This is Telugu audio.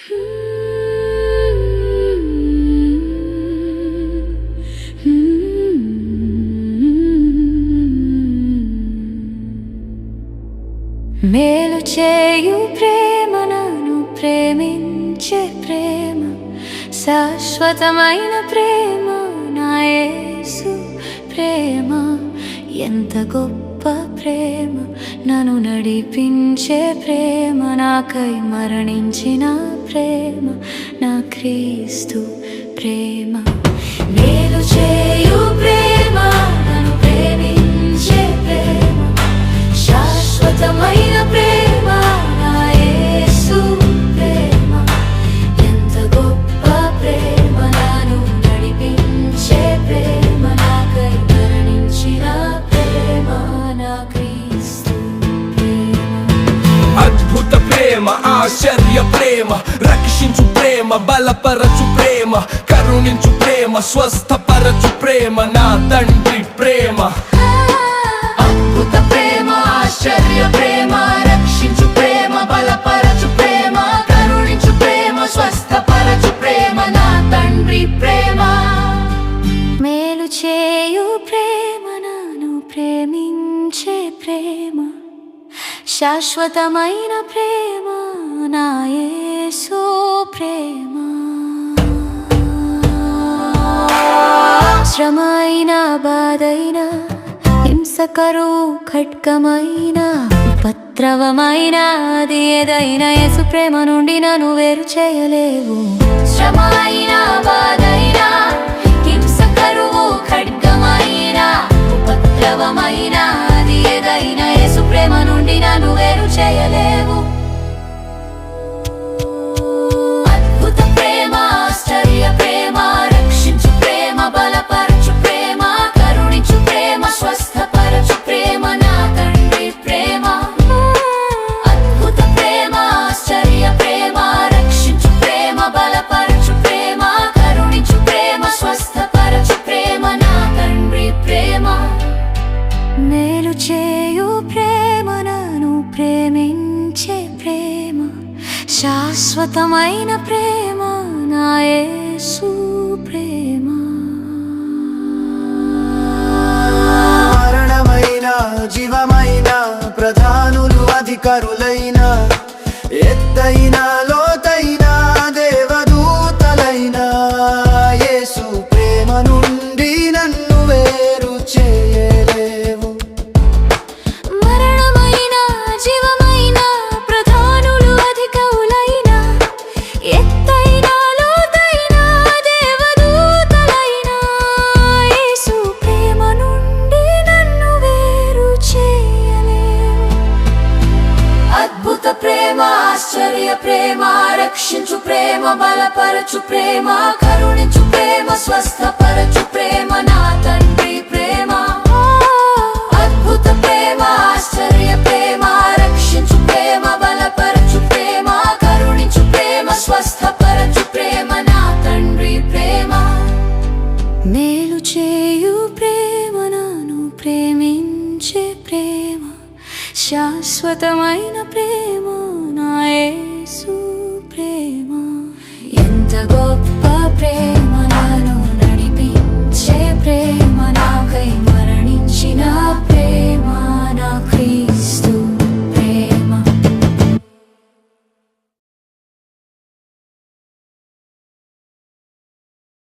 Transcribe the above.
మేలు చేయు ప్రేమ, నన్ను ప్రేమించే ప్రేమ, శాశ్వతమైన ప్రేమ, నా యేసు ప్రేమ. ఎంత గొప్ప ప్రేమ, నన్ను నడిపించే ప్రేమ, నాకై మరణించిన ప్రేమ, నా క్రీస్తు ప్రేమ. మేలు చేయు ప్రేమ, నన్ను ప్రేమించే ప్రేమ, శాశ్వతమైన ప్రేమ, నా యేసు ప్రేమ. ఎంత గొప్ప ప్రేమ, నన్ను నడిపించే ప్రేమ, నాకై మరణించిన ప్రేమ, నా క్రీస్తు ప్రేమ. అద్భుత ప్రేమ, ఆశ్చర్య ప్రేమ, రక్షించు ప్రేమ, బలపరచు ప్రేమ, కరుణించు ప్రేమ, స్వస్థపరచు ప్రేమ, నా తండ్రి ప్రేమ. అద్భుత ప్రేమ, ఆశ్చర్య ప్రేమ, రక్షించు ప్రేమ, బలపరచు ప్రేమ, కరుణించు ప్రేమ, స్వస్థపరచు ప్రేమ, నా తండ్రి ప్రేమ. మేలు చేయు ప్రేమ, నన్ను ప్రేమించే ప్రేమ, శాశ్వతమైన ప్రేమ, నా యేసు ప్రేమ. శ్రమైన, బాధైన, హింసకరు ఖడ్గమైన, ఉపద్రవమైన, అది ఏదైనా యేసు ప్రేమ నుండి నన్ను వేరు చేయలేవు. శ్రమైన, బాధైన, హింసకరు ఖడ్గమైన, ఉపద్రవమైన, అది ఏదైనా యేసు ప్రేమ నుండి నన్ను వేరు చేయలేవు. అద్భుత ప్రేమ, ఆశ్చర్య ప్రేమ, రక్షించు ప్రేమ, బలపరచు ప్రేమ, కరుణించు ప్రేమ, స్వస్థపరచు ప్రేమ, నా తండ్రి ప్రేమ. అద్భుత ప్రేమ, ఆశ్చర్య ప్రేమ, రక్షించు ప్రేమ, బలపరచు ప్రేమ, కరుణించు ప్రేమ, స్వస్థపరచు ప్రేమ, నా తండ్రి ప్రేమ. మేలు చేయు ప్రేమ, నన్ను ప్రేమించే ప్రేమ, శాశ్వతమైన ప్రేమ, నా యేసు ప్రేమ. మరణమైన, జీవమైన, ప్రధానులు అధికారులైన, ఎత్తైన, లోతైన, దేవదూతలైన, యేసు ప్రేమ నుండి నన్ను వేరు చేయలేవు. మరణమైన, జీవమైన, ప్రధానులు అధికారులైన, ఎత్తైన, లోతైన, దేవదూతలైన, యేసు ప్రేమ నుండి నన్ను వేరు చేయలేవు. అద్భుత ప్రేమ, ఆశ్చర్య ప్రేమ, రక్షించు ప్రేమ, బలపరచు ప్రేమ, కరుణించు ప్రేమ, స్వస్థపరచు ప్రేమ, నా తండ్రి ప్రేమ. అద్భుత ప్రేమ, ఆశ్చర్య ప్రేమ, రక్షించు ప్రేమ, బలపరచు ప్రేమ, కరుణించు ప్రేమ, స్వస్థపరచు ప్రేమ, నా తండ్రి ప్రేమ. మేలు చేయు ప్రేమ, నన్ను ప్రేమించే ప్రేమ, శాశ్వతమైన ప్రేమ, నా యేసు ప్రేమ. ఎంత గొప్ప ప్రేమ,